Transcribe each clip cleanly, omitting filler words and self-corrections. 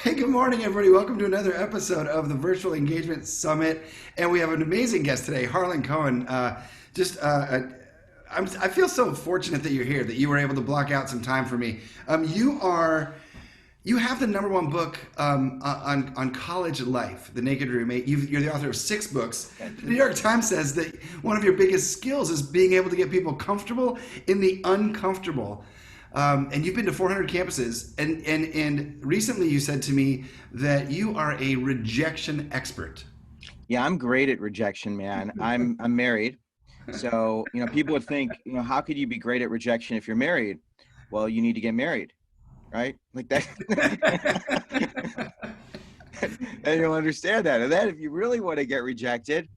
Hey, good morning, everybody. Welcome to another episode of the Virtual Engagement Summit. And we have an amazing guest today, Harlan Cohen. I feel so fortunate that you're here, that you were able to block out some time for me. You have the number one book on college life, The Naked Roommate. You're the author of 6 books. The New York Times says that one of your biggest skills is being able to get people comfortable in the uncomfortable. And you've been to 400 campuses, and recently you said to me that you are a rejection expert. Yeah, I'm great at rejection, man. I'm married. So, people would think, how could you be great at rejection if you're married? Well, you need to get married, right? Like that. And you'll understand that. And then if you really want to get rejected,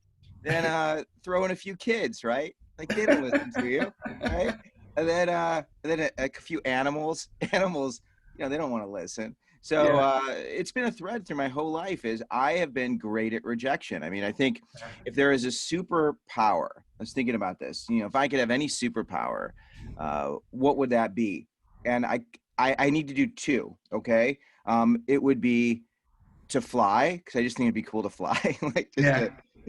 then throw in a few kids, right? Like they don't listen to you, right? And then a few animals. Animals, they don't want to listen. So it's been a thread through my whole life is I have been great at rejection. I mean, I think if there is a superpower, I was thinking about this, if I could have any superpower, what would that be? And I need to do 2, okay? It would be to fly, because I just think it'd be cool to fly. It'd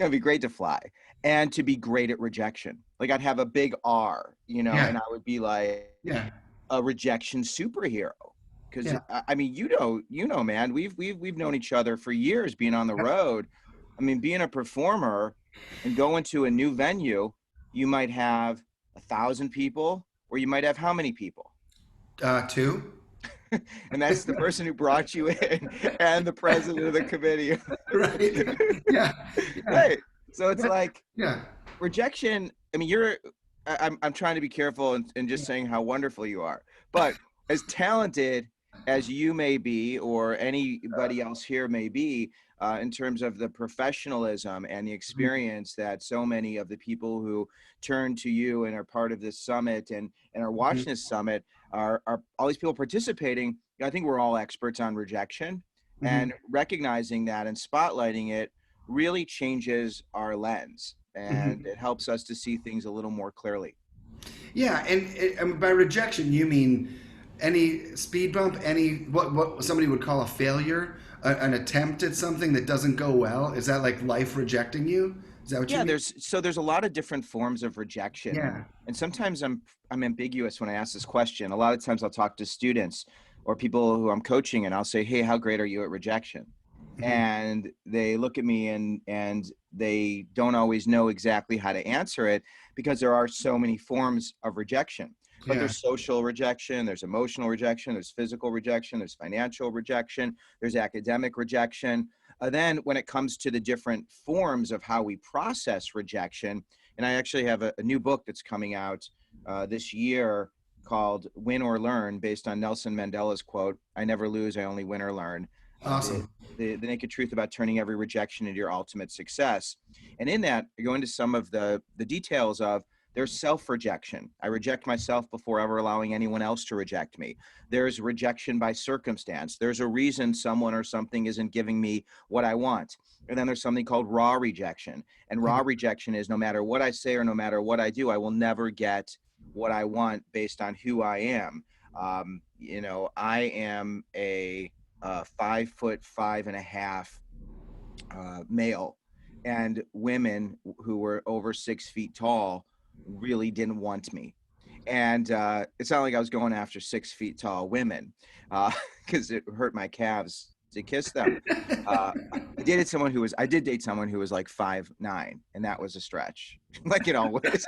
be great to fly. And to be great at rejection. Like I'd have a big R, and I would be like a rejection superhero. Because I mean, man, we've known each other for years being on the road. I mean, being a performer and going to a new venue, you might have 1,000 people, or you might have how many people? 2. And that's the person who brought you in and the president of the committee. Right. Yeah. Right. So it's like Yeah. rejection. I mean, I'm trying to be careful and just saying how wonderful you are, but as talented as you may be, or anybody else here may be, in terms of the professionalism and the experience that so many of the people who turn to you and are part of this summit and are watching this summit are all these people participating. I think we're all experts on rejection, and recognizing that and spotlighting it really changes our lens, and it helps us to see things a little more clearly. Yeah, and by rejection you mean any speed bump, any what somebody would call a failure, an attempt at something that doesn't go well. Is that like life rejecting you? Is that what you mean? There's a lot of different forms of rejection. Yeah. And sometimes I'm ambiguous when I ask this question. A lot of times I'll talk to students or people who I'm coaching, and I'll say, "Hey, how great are you at rejection?" And they look at me and they don't always know exactly how to answer it, because there are so many forms of rejection. But there's social rejection, there's emotional rejection, there's physical rejection, there's financial rejection, there's academic rejection. Then when it comes to the different forms of how we process rejection, and I actually have a new book that's coming out this year called Win or Learn, based on Nelson Mandela's quote, "I never lose, I only win or learn." Awesome. The naked truth about turning every rejection into your ultimate success. And in that, I go into some of the details of there's self-rejection. I reject myself before ever allowing anyone else to reject me. There's rejection by circumstance. There's a reason someone or something isn't giving me what I want. And then there's something called raw rejection. And raw rejection is no matter what I say or no matter what I do, I will never get what I want based on who I am. I am a 5'5.5" male, and women who were over 6 feet tall really didn't want me. And it's not like I was going after 6 feet tall women, because it hurt my calves to kiss them. I did date someone who was like 5'9", and that was a stretch, like it always.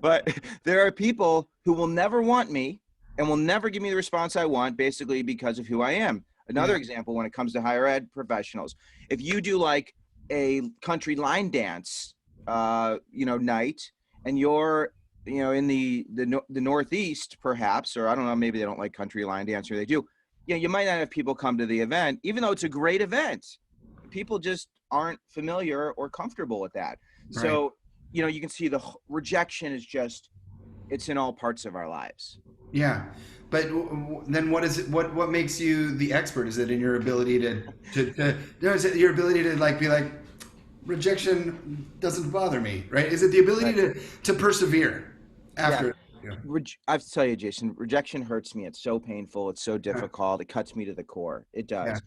But there are people who will never want me and will never give me the response I want, basically because of who I am. Another example, when it comes to higher ed professionals, if you do like a country line dance, night, and you're, in the Northeast, perhaps, or I don't know, maybe they don't like country line dance, or they do. You might not have people come to the event, even though it's a great event. People just aren't familiar or comfortable with that. Right. So, you can see the rejection is just, it's in all parts of our lives. Yeah, but then what is it? What makes you the expert? Is it in your ability is it your ability to be like, rejection doesn't bother me, right? Is it the ability to persevere after? Yeah. I have to tell you, Jason, rejection hurts me. It's so painful. It's so Yeah. difficult. It cuts me to the core. It Yeah. does.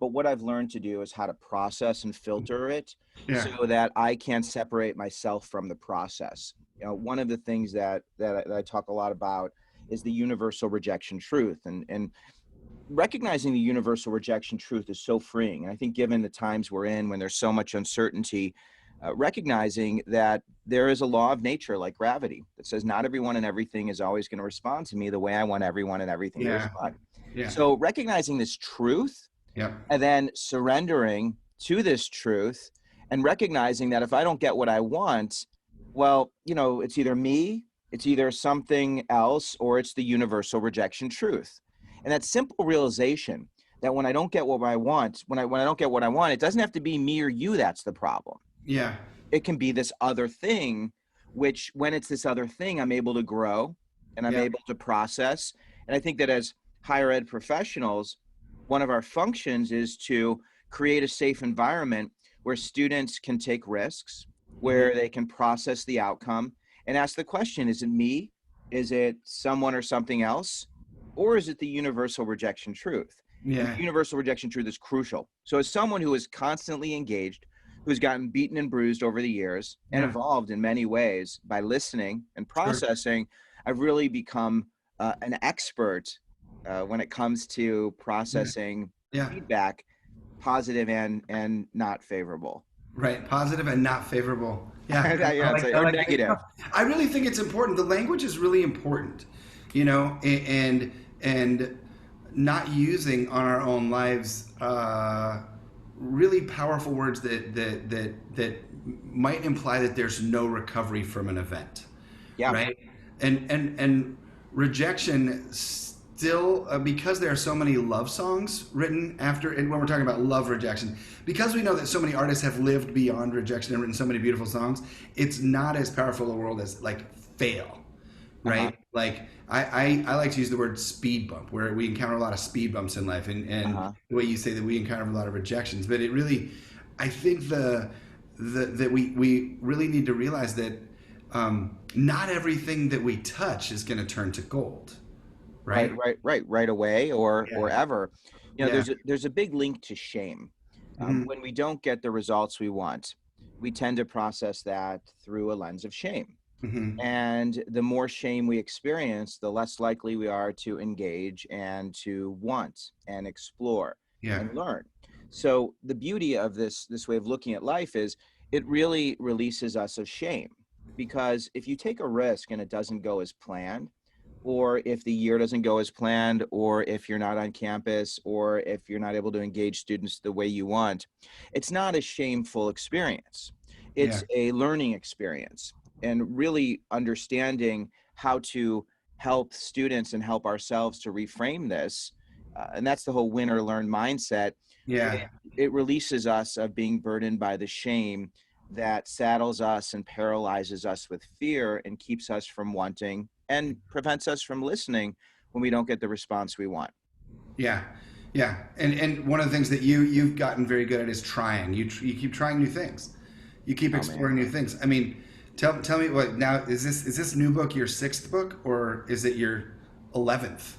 But what I've learned to do is how to process and filter it Yeah. so that I can separate myself from the process. One of the things that I talk a lot about is the universal rejection truth. And recognizing the universal rejection truth is so freeing. And I think given the times we're in, when there's so much uncertainty, recognizing that there is a law of nature like gravity that says not everyone and everything is always going to respond to me the way I want everyone and everything to Yeah. respond. Yeah. So recognizing this truth Yeah. and then surrendering to this truth and recognizing that if I don't get what I want, well, it's either me, it's either something else, or it's the universal rejection truth. And that simple realization that when I don't get what I want, when I don't get what I want, it doesn't have to be me or you that's the problem. Yeah. It can be this other thing, which when it's this other thing, I'm able to grow and I'm Yeah. able to process. And I think that as higher ed professionals, one of our functions is to create a safe environment where students can take risks, where they can process the outcome and ask the question, is it me? Is it someone or something else? Or is it the universal rejection truth? And Yeah. the universal rejection truth is crucial. So as someone who is constantly engaged, who's gotten beaten and bruised over the years and Yeah. evolved in many ways by listening and Sure. processing, I've really become an expert when it comes to processing Yeah. feedback, positive and not favorable. Right. Positive and not favorable. Yeah. Yeah, it's like, I or like negative. I really think it's important. The language is really important, and not using on our own lives really powerful words that might imply that there's no recovery from an event, Yeah. right? And rejection still, because there are so many love songs written after, and when we're talking about love rejection, because we know that so many artists have lived beyond rejection and written so many beautiful songs, it's not as powerful a world as like fail, right? Like I like to use the word speed bump, where we encounter a lot of speed bumps in life, and the way you say that we encounter a lot of rejections, but it really, I think that we really need to realize that not everything that we touch is going to turn to gold, right? Right away or Yeah. ever. Yeah. There's a big link to shame. Mhm. When we don't get the results we want, we tend to process that through a lens of shame. Mhm. And the more shame we experience, the less likely we are to engage and to want and explore Yeah. and learn. So the beauty of this way of looking at life is it really releases us of shame. Because if you take a risk and it doesn't go as planned, or if the year doesn't go as planned, or if you're not on campus, or if you're not able to engage students the way you want, it's not a shameful experience. Yeah. It's a learning experience, and really understanding how to help students and help ourselves to reframe this. And that's the whole win or learn mindset. Yeah. It releases us of being burdened by the shame that saddles us and paralyzes us with fear and keeps us from wanting and prevents us from listening when we don't get the response we want. Yeah. Yeah. And one of the things that you've gotten very good at is trying. You keep trying new things. You keep Oh, man. exploring new things. I mean, tell me what now is this new book your 6th book, or is it your 11th?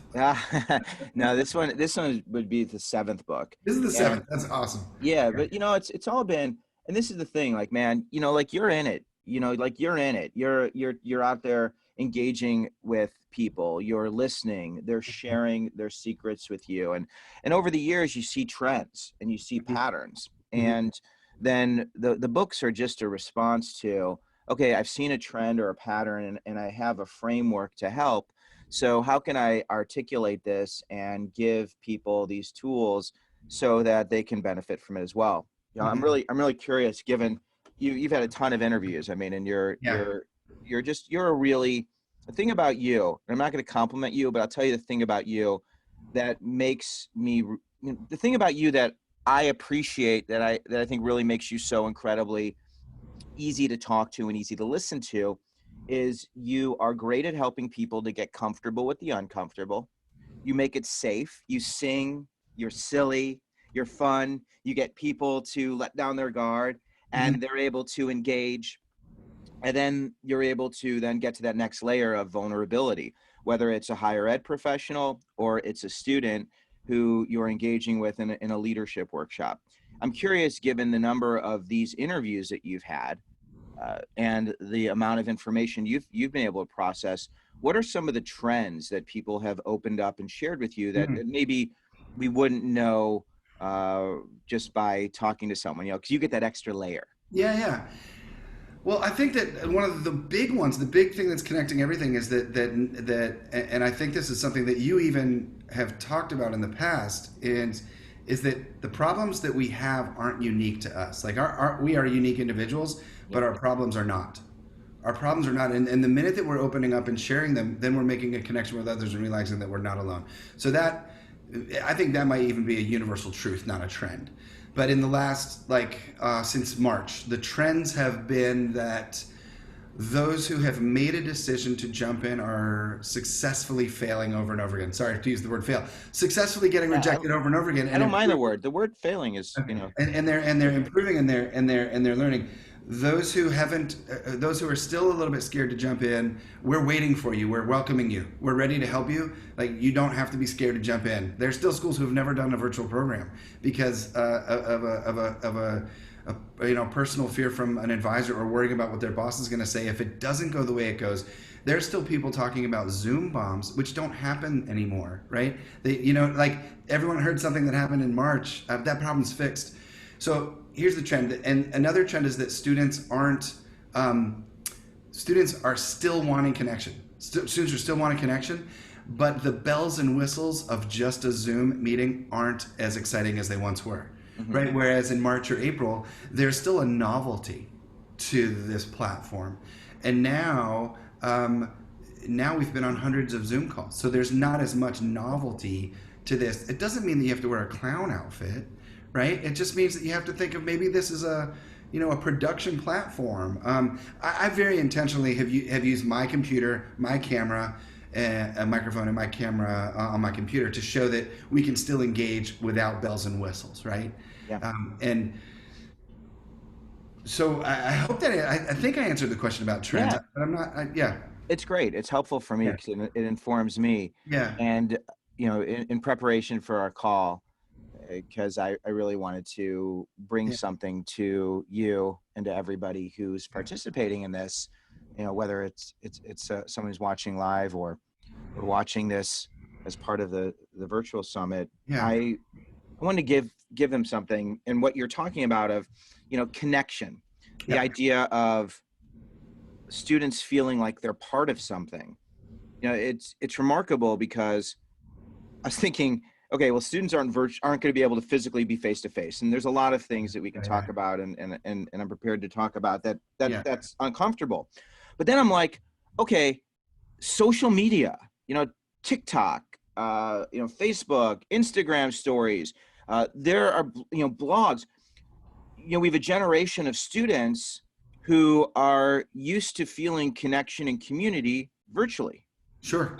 No, this one would be the 7th book. This is the And 7th. That's awesome. yeah, but it's all been, and this is the thing, like, man, like you're in it, like you're in it. You're out there engaging with people, you're listening, they're sharing their secrets with you. And over the years you see trends and you see patterns. Mhm. And then the books are just a response to, okay, I've seen a trend or a pattern and I have a framework to help. So how can I articulate this and give people these tools so that they can benefit from it as well? I'm Mhm. really curious, given you've had a ton of interviews. I mean, and you're Yeah. a really, the thing about you, and I'm not going to compliment you, but I'll tell you the thing about you that makes me, the thing about you that I appreciate, that I think really makes you so incredibly easy to talk to and easy to listen to, is you are great at helping people to get comfortable with the uncomfortable. You make it safe. You sing, you're silly, you're fun. You get people to let down their guard Mhm. and they're able to engage And then you're able to then get to that next layer of vulnerability, whether it's a higher ed professional or it's a student who you're engaging with in a leadership workshop. I'm curious, given the number of these interviews that you've had and the amount of information you've been able to process, what are some of the trends that people have opened up and shared with you that maybe we wouldn't know just by talking to someone, because you get that extra layer. Yeah. Well, I think that one of the big ones, the big thing that's connecting everything is and I think this is something that you even have talked about in the past, is that the problems that we have aren't unique to us. Like we are unique individuals, but our problems are not. Our problems are not. And the minute that we're opening up and sharing them, then we're making a connection with others and realizing that we're not alone. So I think that might even be a universal truth, not a trend. But in the last, since March, the trends have been that those who have made a decision to jump in are successfully failing over and over again. Sorry to use the word fail. Successfully getting rejected over and over again. I don't mind the word. The word failing is, And they're improving and they're learning. Those who are still a little bit scared to jump in, we're waiting for you. We're welcoming you. We're ready to help you. Like, you don't have to be scared to jump in. There's still schools who have never done a virtual program because of a personal fear from an advisor or worrying about what their boss is going to say if it doesn't go the way it goes. There's still people talking about Zoom bombs, which don't happen anymore, right? Everyone heard something that happened in March. That problem's fixed. So here's the trend, and another trend is that students are still wanting connection. Students are still wanting connection, but the bells and whistles of just a Zoom meeting aren't as exciting as they once were, right? Whereas in March or April, there's still a novelty to this platform, and now we've been on hundreds of Zoom calls, so there's not as much novelty to this. It doesn't mean that you have to wear a clown outfit. Right? It just means that you have to think of maybe this is a production platform. I very intentionally have used my computer, my camera, a microphone and my camera on my computer to show that we can still engage without bells and whistles, right? Yeah. And so I hope that I think I answered the question about trends, but I'm not. It's great. It's helpful for me because it informs me. Yeah. And in preparation for our call, because I really wanted to bring something to you and to everybody who's participating in this, whether it's someone who's watching live or watching this as part of the virtual summit. I want to give them something, and what you're talking about of connection, the idea of students feeling like they're part of something. It's remarkable because I was thinking, okay, well, students aren't going to be able to physically be face to face, and there's a lot of things that we can talk about, and I'm prepared to talk about that's uncomfortable. But then I'm like, okay, social media, TikTok, Facebook, Instagram stories, there are blogs. We have a generation of students who are used to feeling connection and community virtually. Sure.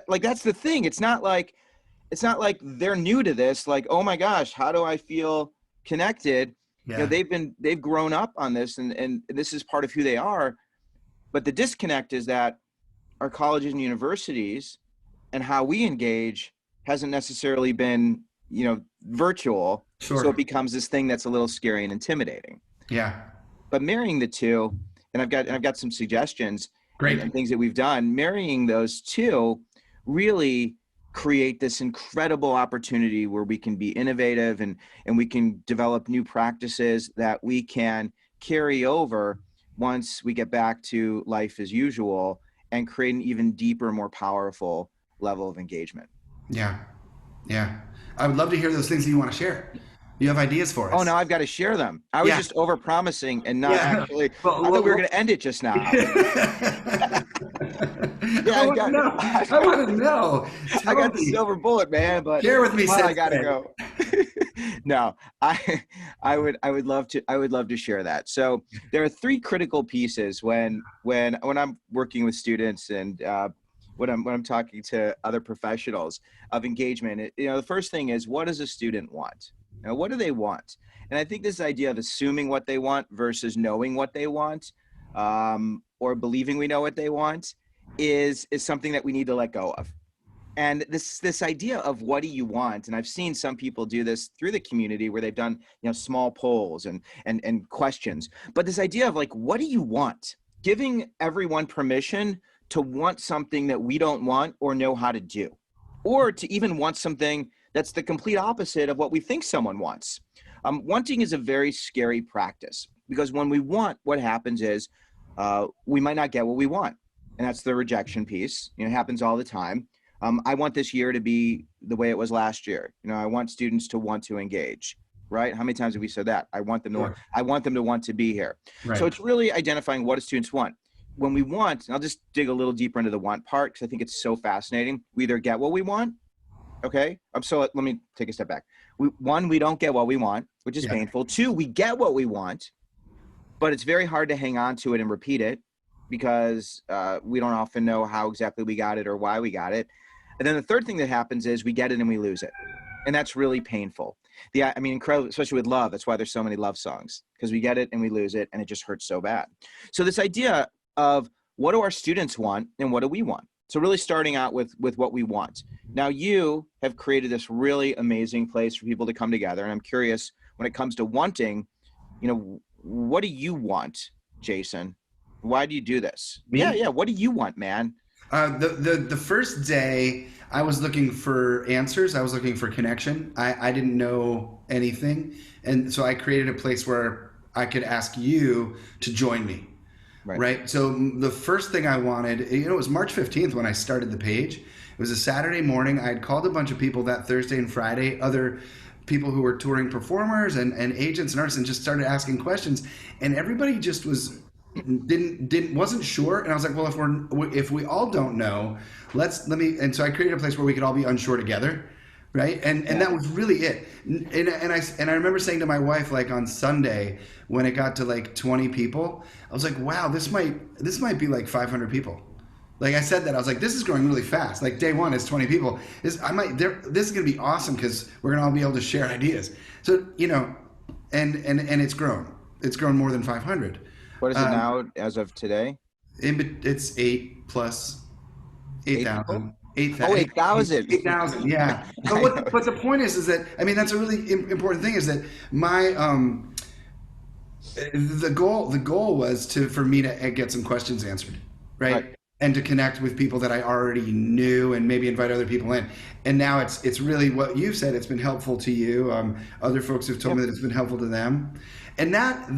Like that's the thing. It's not like they're new to this. Like, oh my gosh, how do I feel connected? Yeah. They've grown up on this, and this is part of who they are. But the disconnect is that our colleges and universities and how we engage hasn't necessarily been, virtual. Sure. So it becomes this thing that's a little scary and intimidating. Yeah. But marrying the two, and I've got some suggestions. Great. And things that we've done, marrying those two really create this incredible opportunity where we can be innovative and we can develop new practices that we can carry over once we get back to life as usual and create an even deeper, more powerful level of engagement. Yeah. I would love to hear those things that you want to share. You have ideas for us. Oh, no, I've got to share them. I was just over-promising and not actually. I thought we were going to end it just now. I want to know. I got the silver bullet, man, but share with me. I got to go. No, I would love to share that. So there are three critical pieces when I'm working with students and when I'm talking to other professionals of engagement. The first thing is, what does a student want? What do they want? And I think this idea of assuming what they want versus knowing what they want or believing we know what they want is something that we need to let go of. And this idea of what do you want, and I've seen some people do this through the community where they've done, small polls and questions, but this idea of like, what do you want? Giving everyone permission to want something that we don't want or know how to do, or to even want something that's the complete opposite of what we think someone wants. Wanting is a very scary practice, because when we want, what happens is we might not get what we want. And that's the rejection piece. It happens all the time. I want this year to be the way it was last year. I want students to want to engage, right? How many times have we said that? I want them to want to be here. Right. So it's really identifying what do students want. When we want, and I'll just dig a little deeper into the want part, because I think it's so fascinating. We either get what we want. Okay. Let me take a step back. One, we don't get what we want, which is painful. Two, we get what we want, but it's very hard to hang on to it and repeat it, because we don't often know how exactly we got it or why we got it. And then the third thing that happens is we get it and we lose it. And that's really painful. Incredible, especially with love. That's why there's so many love songs, because we get it and we lose it, and it just hurts so bad. So this idea of what do our students want and what do we want? So really starting out with what we want. Now you have created this really amazing place for people to come together. And I'm curious, when it comes to wanting, what do you want, Jason? Why do you do this? Me? Yeah. What do you want, man? The first day I was looking for answers. I was looking for connection. I didn't know anything. And so I created a place where I could ask you to join me. Right. So the first thing I wanted, it was March 15th when I started the page. It was a Saturday morning. I had called a bunch of people that Thursday and Friday, other people who were touring performers and agents and artists, and just started asking questions. And everybody just wasn't sure. And I was like, well, if we all don't know, and so I created a place where we could all be unsure together. Right. And that was really it. And I remember saying to my wife, like on Sunday, when it got to like 20 people, I was like, wow, this might be like 500 people. Like I said that, I was like, this is growing really fast. Like day one is 20 people. This is going to be awesome, because we're going to all be able to share ideas. So, and it's grown. It's grown more than 500. What is it now as of today? It's 8 plus 8,000. 8,000. Oh, 8,000. 8,000, yeah. But the point is that, that's a really important thing, is that my, the goal was for me to get some questions answered, right? And to connect with people that I already knew, and maybe invite other people in. And now it's really what you said. It's been helpful to you. Other folks have told me that it's been helpful to them. And that's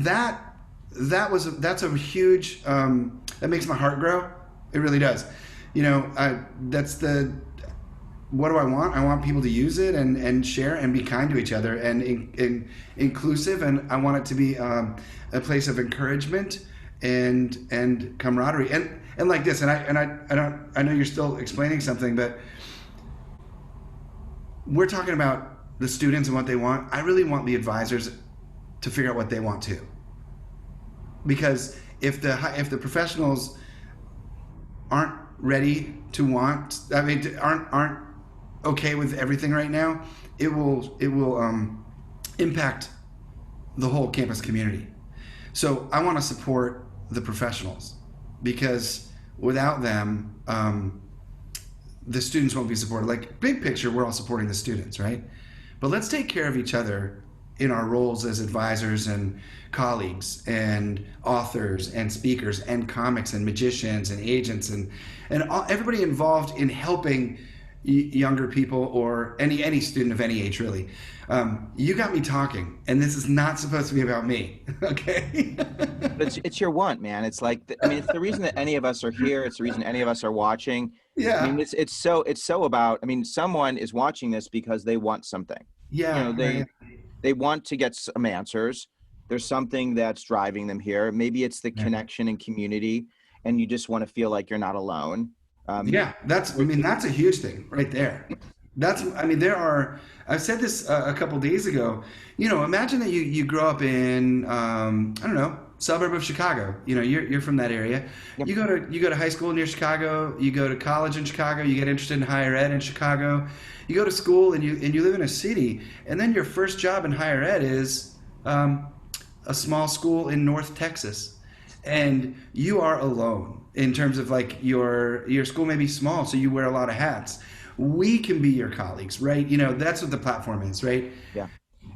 a huge, that makes my heart grow. It really does. What do I want? I want people to use it and share and be kind to each other and inclusive. And I want it to be a place of encouragement and camaraderie and like this. And I know you're still explaining something, but we're talking about the students and what they want. I really want the advisors to figure out what they want too, because if the professionals aren't ready to want, aren't okay with everything right now, it will impact the whole campus community. So I want to support the professionals, because without them, the students won't be supported. Like big picture, we're all supporting the students, right? But let's take care of each other in our roles as advisors and colleagues and authors and speakers and comics and magicians and agents and everybody involved in helping younger people, or any student of any age, really. You got me talking, and this is not supposed to be about me, okay? But it's your want, man. It's like, it's the reason that any of us are here. It's the reason any of us are watching. Yeah. It's so about, someone is watching this because they want something. Yeah. They want to get some answers. There's something that's driving them here. Maybe it's the connection and community, and you just want to feel like you're not alone. That's a huge thing right there. I've said this a couple days ago, imagine that you grow up in, suburb of Chicago, you're from that area. Yep. You go to high school near Chicago, you go to college in Chicago, you get interested in higher ed in Chicago, you go to school and you live in a city, and then your first job in higher ed is, a small school in North Texas. and you are alone in terms of like your school may be small, so you wear a lot of hats. We can be your colleagues, right? You know, that's what the platform is, right? Yeah.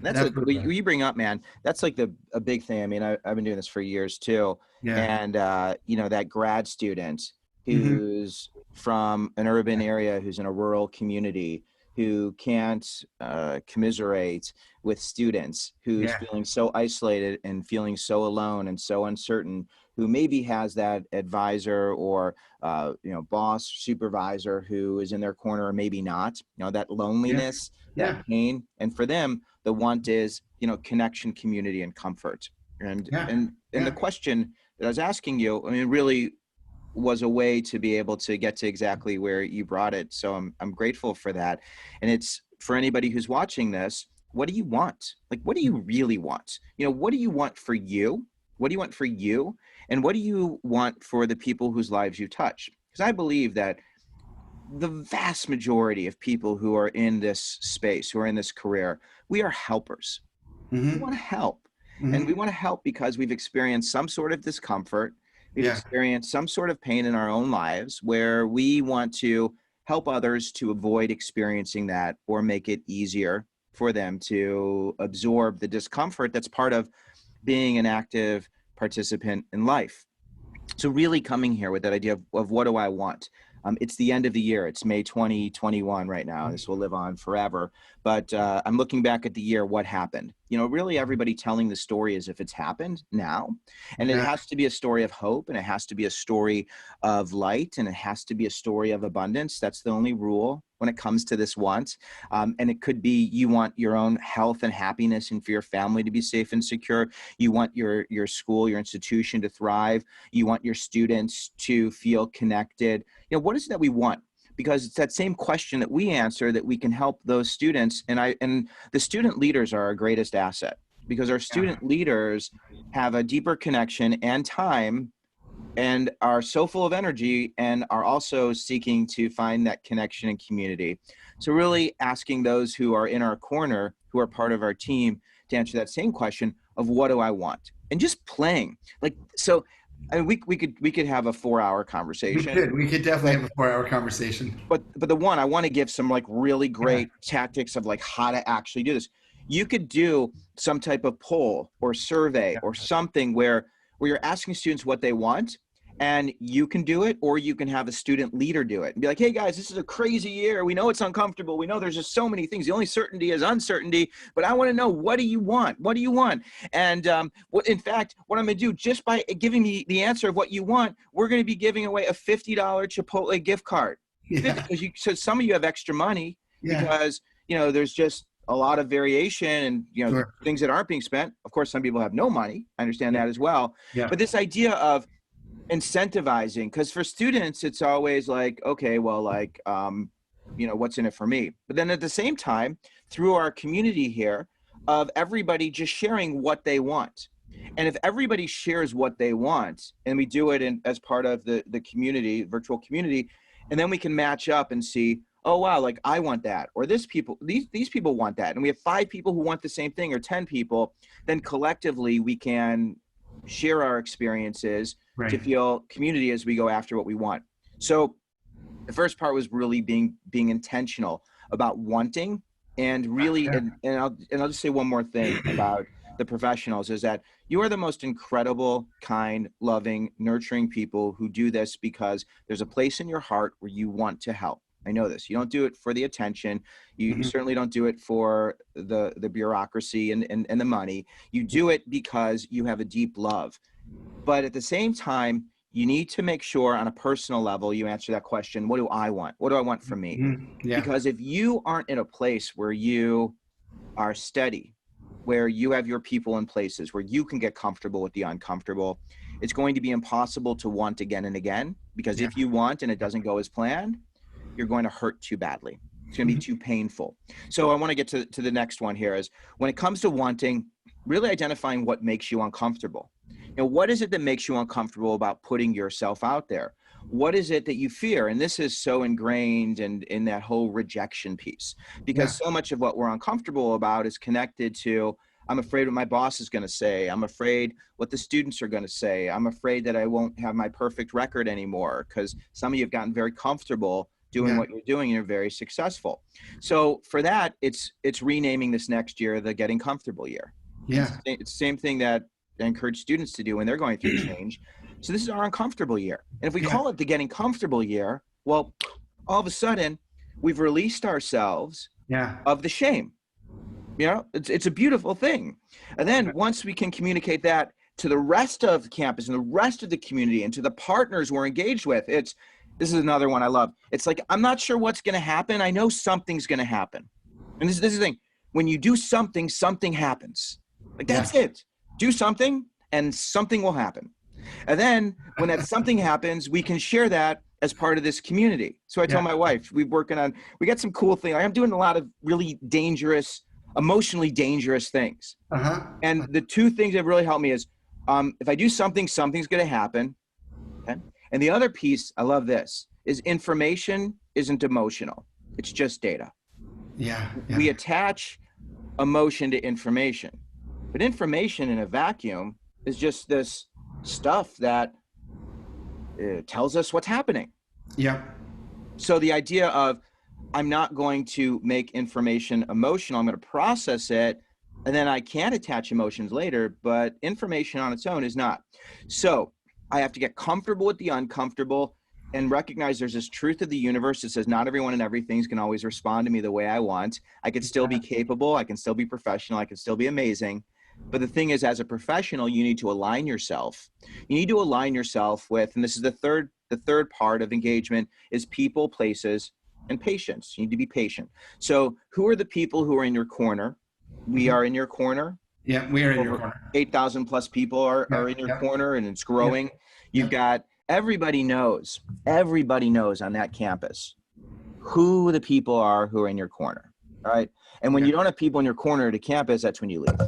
That's That's what what you bring up, man. That's like a big thing. I mean, I've been doing this for years too. yeah. And, that grad student Hmm. who's from an urban area, who's in a rural community, who can't commiserate with students, who's Yeah. feeling so isolated and feeling so alone and so uncertain, who maybe has that advisor or, boss, supervisor who is in their corner, or maybe not, that Yeah. loneliness, that Yeah. pain. And for them, the want is, connection, community, and comfort. And Yeah. and and the Yeah. question that I was asking you, I mean, really was a way to be able to get to exactly where you brought it. So I'm grateful for that. And it's for anybody who's watching this, what do you want? Like, what do you really want? What do you want for you? What do you want for you? And what do you want for the people whose lives you touch? Because I believe that the vast majority of people who are in this space, who are in this career, we are helpers. We Hmm. want to help. And we Hmm. want to help because we've experienced some sort of discomfort. We've Yeah. experienced some sort of pain in our own lives where we want to help others to avoid experiencing that or make it easier for them to absorb the discomfort that's part of being an active participant in life. So really coming here with that idea of what do I want? It's the end of the year. It's May 2021 right now. This will live on forever. But I'm looking back at the year, what happened? Really everybody telling the story as if it's happened now. And it Yeah. has to be a story of hope, and it has to be a story of light, and it has to be a story of abundance. That's the only rule when it comes to this want. And it could be you want your own health and happiness and for your family to be safe and secure. You want your school, your institution to thrive. You want your students to feel connected. What is it that we want? Because it's that same question that we answer that we can help those students. And the student leaders are our greatest asset, because our Yeah. student leaders have a deeper connection and time and are so full of energy and are also seeking to find that connection and community. So really asking those who are in our corner, who are part of our team, to answer that same question of what do I want? And just playing. Like, so I mean, we could have a 4-hour We conversation, could. We could definitely but have a 4 hour conversation. but the one I want to give some like really Yeah. great tactics of like how to actually do this. You could do some type of poll or survey or something where you're asking students what they want, and you can do it, or you can have a student leader do it and be like, hey guys, this is a crazy year. We know it's uncomfortable. We know there's just so many things. The only certainty is uncertainty, but I want to know, what do you want? What do you want? And in fact, what I'm going to do, just by giving me the answer of what you want, we're going to be giving away a $50 Chipotle gift card. Yeah. Because so some of you have extra money Yeah. because, there's just a lot of variation and, Sure. things that aren't being spent. Of course, some people have no money. I understand Yeah. that as well. Yeah. But this idea of incentivizing, because for students it's always like, okay, well, like what's in it for me? But then at the same time, through our community here, of everybody just sharing what they want. And if everybody shares what they want, and we do it as part of the community, virtual community, and then we can match up and see, oh wow, like I want that, or these people want that, and we have 5 people who want the same thing, or 10 people, then collectively we can share our experiences to Right. feel community as we go after what we want. So the first part was really being intentional about wanting, and really, Yeah. and I'll just say one more thing about the professionals, is that you are the most incredible, kind, loving, nurturing people who do this because there's a place in your heart where you want to help. I know this. You don't do it for the attention. You Mhm. certainly don't do it for the bureaucracy and the money. You do it because you have a deep love. But at the same time, you need to make sure on a personal level, you answer that question, what do I want? What do I want from me? Mhm. Yeah. Because if you aren't in a place where you are steady, where you have your people in places where you can get comfortable with the uncomfortable, it's going to be impossible to want again and again. Because Yeah. if you want and it doesn't go as planned, you're going to hurt too badly. It's going to be Mhm. too painful. So I want to get to the next one here, is when it comes to wanting, really identifying what makes you uncomfortable. What is it that makes you uncomfortable about putting yourself out there? What is it that you fear? And this is so ingrained in that whole rejection piece, Yeah. because so much of what we're uncomfortable about is connected to I'm afraid what my boss is going to say. I'm afraid what the students are going to say. I'm afraid that I won't have my perfect record anymore, because some of you have gotten very comfortable doing what you're doing and you're very successful. So for that, it's renaming this next year the Getting Comfortable year. Yeah. It's the same thing that I encourage students to do when they're going through change. So this is our uncomfortable year. And if we call it the Getting Comfortable year, well, all of a sudden we've released ourselves of the shame. You know, it's a beautiful thing. And then once we can communicate that to the rest of the campus and the rest of the community and to the partners we're engaged with, this is another one I love. It's like, I'm not sure what's going to happen. I know something's going to happen. And this is the thing. When you do something, something happens. Like, that's it. Do something and something will happen. And then when that something happens, we can share that as part of this community. So I tell my wife, we got some cool things. I'm doing a lot of really dangerous, emotionally dangerous things. And the two things that really helped me is, if I do something, something's going to happen. Okay? And the other piece, I love this, is information isn't emotional. It's just data. We attach emotion to information, but information in a vacuum is just this stuff that tells us what's happening. So the idea of, I'm not going to make information emotional, I'm going to process it, and then I can attach emotions later, but information on its own is not. So I have to get comfortable with the uncomfortable and recognize there's this truth of the universe that says not everyone and everything can always respond to me the way I want. I can still be capable, I can still be professional, I can still be amazing. But the thing is, as a professional, you need to align yourself. You need to align yourself with, and this is the third part of engagement, is people, places, and patience. You need to be patient. So who are the people who are in your corner? We are in your corner. We are in your corner. 8,000 plus people are in your corner, and it's growing. You've got, everybody knows on that campus who the people are who are in your corner. All right. And when you don't have people in your corner at a campus, that's when you leave.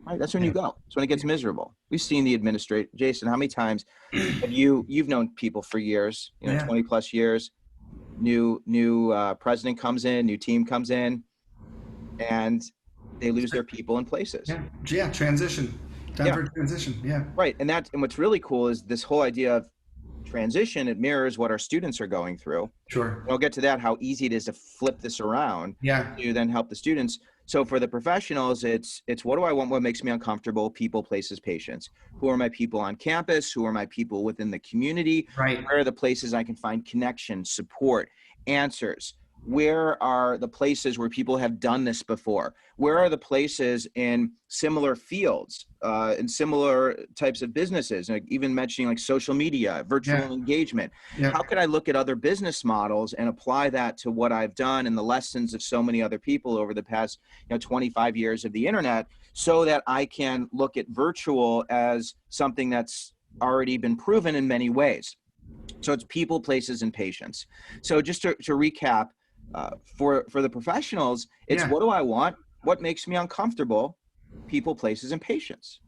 Right? That's when you go. That's when it gets miserable. We've seen the administrator. Jason, how many times have you've known people for years, 20 plus years, new president comes in, new team comes in, and they lose their people and places. Transition. Time for transition. Right. And what's really cool is this whole idea of transition. It mirrors what our students are going through. Sure. I'll get to that, how easy it is to flip this around to then help the students. So for the professionals, it's what do I want? What makes me uncomfortable? People, places, patience. Who are my people on campus? Who are my people within the community? Right. Where are the places I can find connection, support, answers? Where are the places where people have done this before? Where are the places in similar fields, in similar types of businesses, like even mentioning like social media, virtual engagement? How could I look at other business models and apply that to what I've done and the lessons of so many other people over the past 25 years of the internet, so that I can look at virtual as something that's already been proven in many ways? So it's people, places, and patience. So just to recap, for the professionals, it's what do I want? What makes me uncomfortable? People, places, and patience.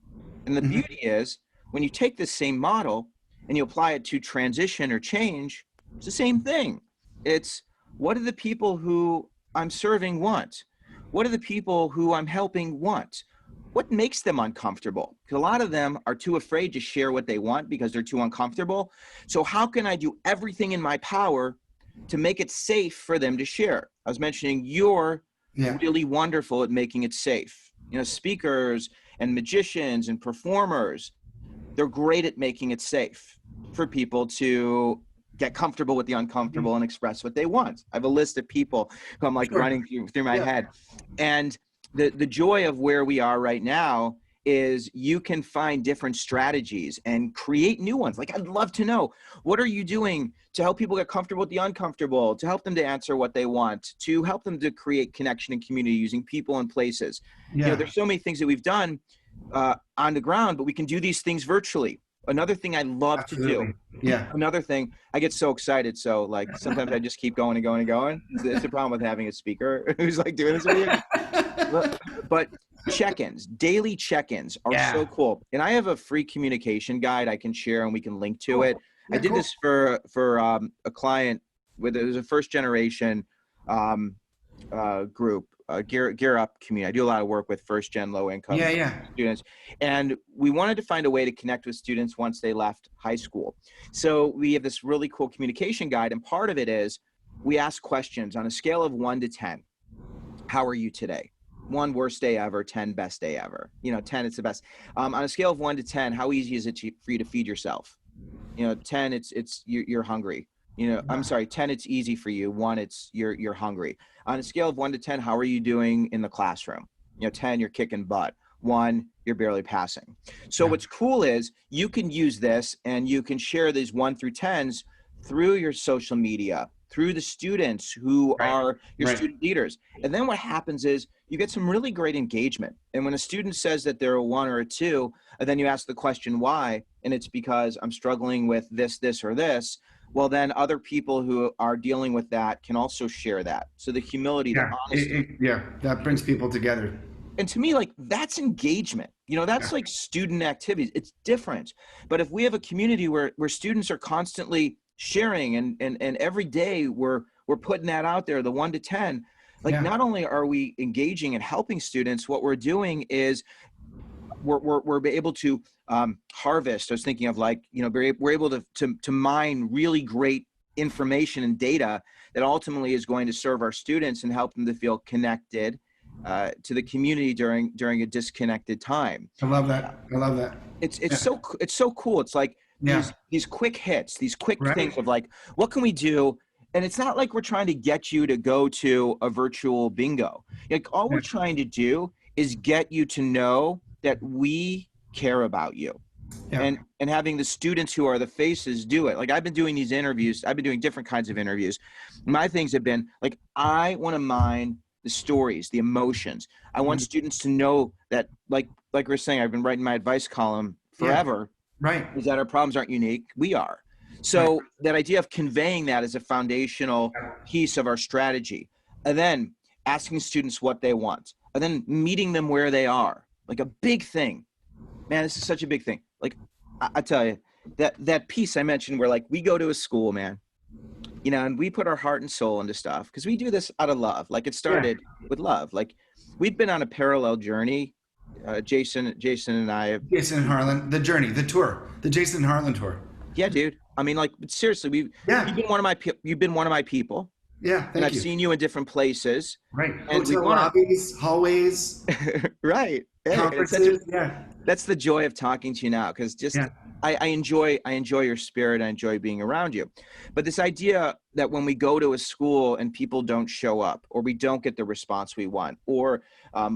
And the beauty is, when you take this same model and you apply it to transition or change, it's the same thing. It's what do the people who I'm serving want? What do the people who I'm helping want? What makes them uncomfortable? Because a lot of them are too afraid to share what they want because they're too uncomfortable. So how can I do everything in my power to make it safe for them to share? I was mentioning you're really wonderful at making it safe. Speakers and magicians and performers, they're great at making it safe for people to get comfortable with the uncomfortable and express what they want. I have a list of people who I'm like running through my head. And the joy of where we are right now is you can find different strategies and create new ones. Like, I'd love to know, what are you doing to help people get comfortable with the uncomfortable, to help them to answer what they want, to help them to create connection and community using people and places? There's so many things that we've done on the ground, but we can do these things virtually. Another thing I love to do. Another thing, I get so excited. So like sometimes I just keep going and going and going. It's the problem with having a speaker who's like doing this with you. But check-ins, daily check-ins are so cool. And I have a free communication guide I can share and we can link to it. I did this for a client it was a first generation group, Gear Up community. I do a lot of work with first-gen low-income students, and we wanted to find a way to connect with students once they left high school. So we have this really cool communication guide, and part of it is we ask questions on a scale of 1 to 10. How are you today? 1, worst day ever, 10, best day ever. 10, it's the best. On a scale of 1 to 10, how easy is it for you to feed yourself? 10, you're hungry. I'm sorry, 10, it's easy for you. 1, it's you're hungry. On a scale of 1 to 10, how are you doing in the classroom? 10, you're kicking butt. 1, you're barely passing. So what's cool is you can use this and you can share these 1 through 10s through your social media, through the students who are your student leaders. And then what happens is you get some really great engagement. And when a student says that they're a 1 or a 2, and then you ask the question why, and it's because I'm struggling with this, this, or this, well, then other people who are dealing with that can also share that. So the humility, the honesty. That brings people together. And to me, like, that's engagement. That's like student activities. It's different. But if we have a community where students are constantly sharing and every day we're putting that out there, the 1 to 10, like not only are we engaging and helping students, what we're doing is we're able to harvest. I was thinking of we're able to mine really great information and data that ultimately is going to serve our students and help them to feel connected to the community during a disconnected time. I love that. It's so cool. It's like these quick hits, these quick things of like, what can we do? And it's not like we're trying to get you to go to a virtual bingo. Like all we're trying to do is get you to know that we care about you. And having the students who are the faces do it. Like I've been doing these interviews. I've been doing different kinds of interviews. My things have been like, I want to mine the stories, the emotions. I want students to know that, like we're saying, I've been writing my advice column forever. Is that our problems aren't unique. We are. So that idea of conveying that as a foundational piece of our strategy, and then asking students what they want, and then meeting them where they are, like a big thing. Man, this is such a big thing. Like I tell you, that piece I mentioned where like we go to a school, man, and we put our heart and soul into stuff because we do this out of love. Like it started with love. Like we've been on a parallel journey. Jason and I. Jason and Harlan, the journey, the tour, the Jason and Harlan tour. Yeah, dude. I mean, like seriously, you've been one of my people. Yeah, and I've seen you in different places. Right. Hotel lobbies, hallways. Right. Conferences. That's the joy of talking to you now, because I enjoy your spirit. I enjoy being around you. But this idea that when we go to a school and people don't show up, or we don't get the response we want, or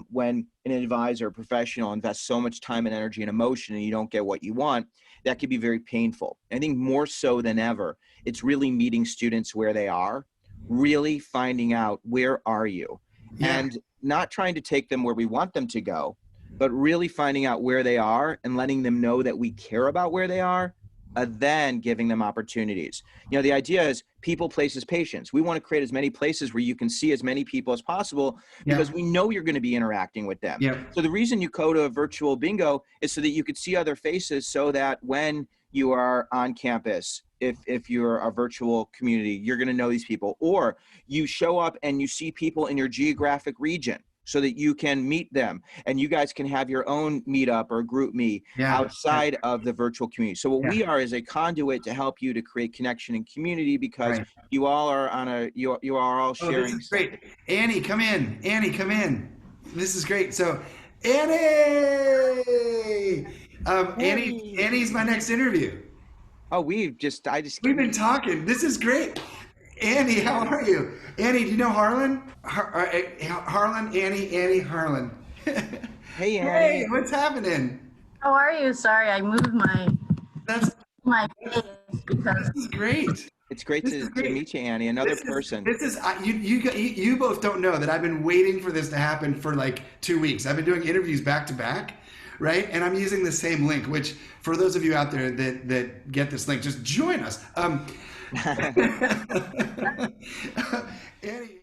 when an advisor or professional invests so much time and energy and emotion and you don't get what you want, that could be very painful. I think more so than ever, it's really meeting students where they are, really finding out where are you, and not trying to take them where we want them to go, but really finding out where they are and letting them know that we care about where they are, and then giving them opportunities. The idea is people, places, patience. We want to create as many places where you can see as many people as possible because we know you're going to be interacting with them. So the reason you go to a virtual bingo is so that you could see other faces, so that when you are on campus, if you're a virtual community, you're going to know these people, or you show up and you see people in your geographic region so that you can meet them and you guys can have your own meetup or group meet outside of the virtual community. So what we are is a conduit to help you to create connection and community, because you all are you are all sharing. This is great. Annie, come in. This is great. So Annie, Annie's my next interview. Oh, we've been talking. This is great. Annie, how are you? Annie, do you know Harlan? Harlan, Annie, Harlan. Hey, Annie. Hey, what's happening? How are you? Sorry, I moved my face because this is great. It's great to meet you, Annie. Another person. You both don't know that I've been waiting for this to happen for like 2 weeks. I've been doing interviews back to back. Right? And I'm using the same link, which for those of you out there that get this link, just join us. Annie,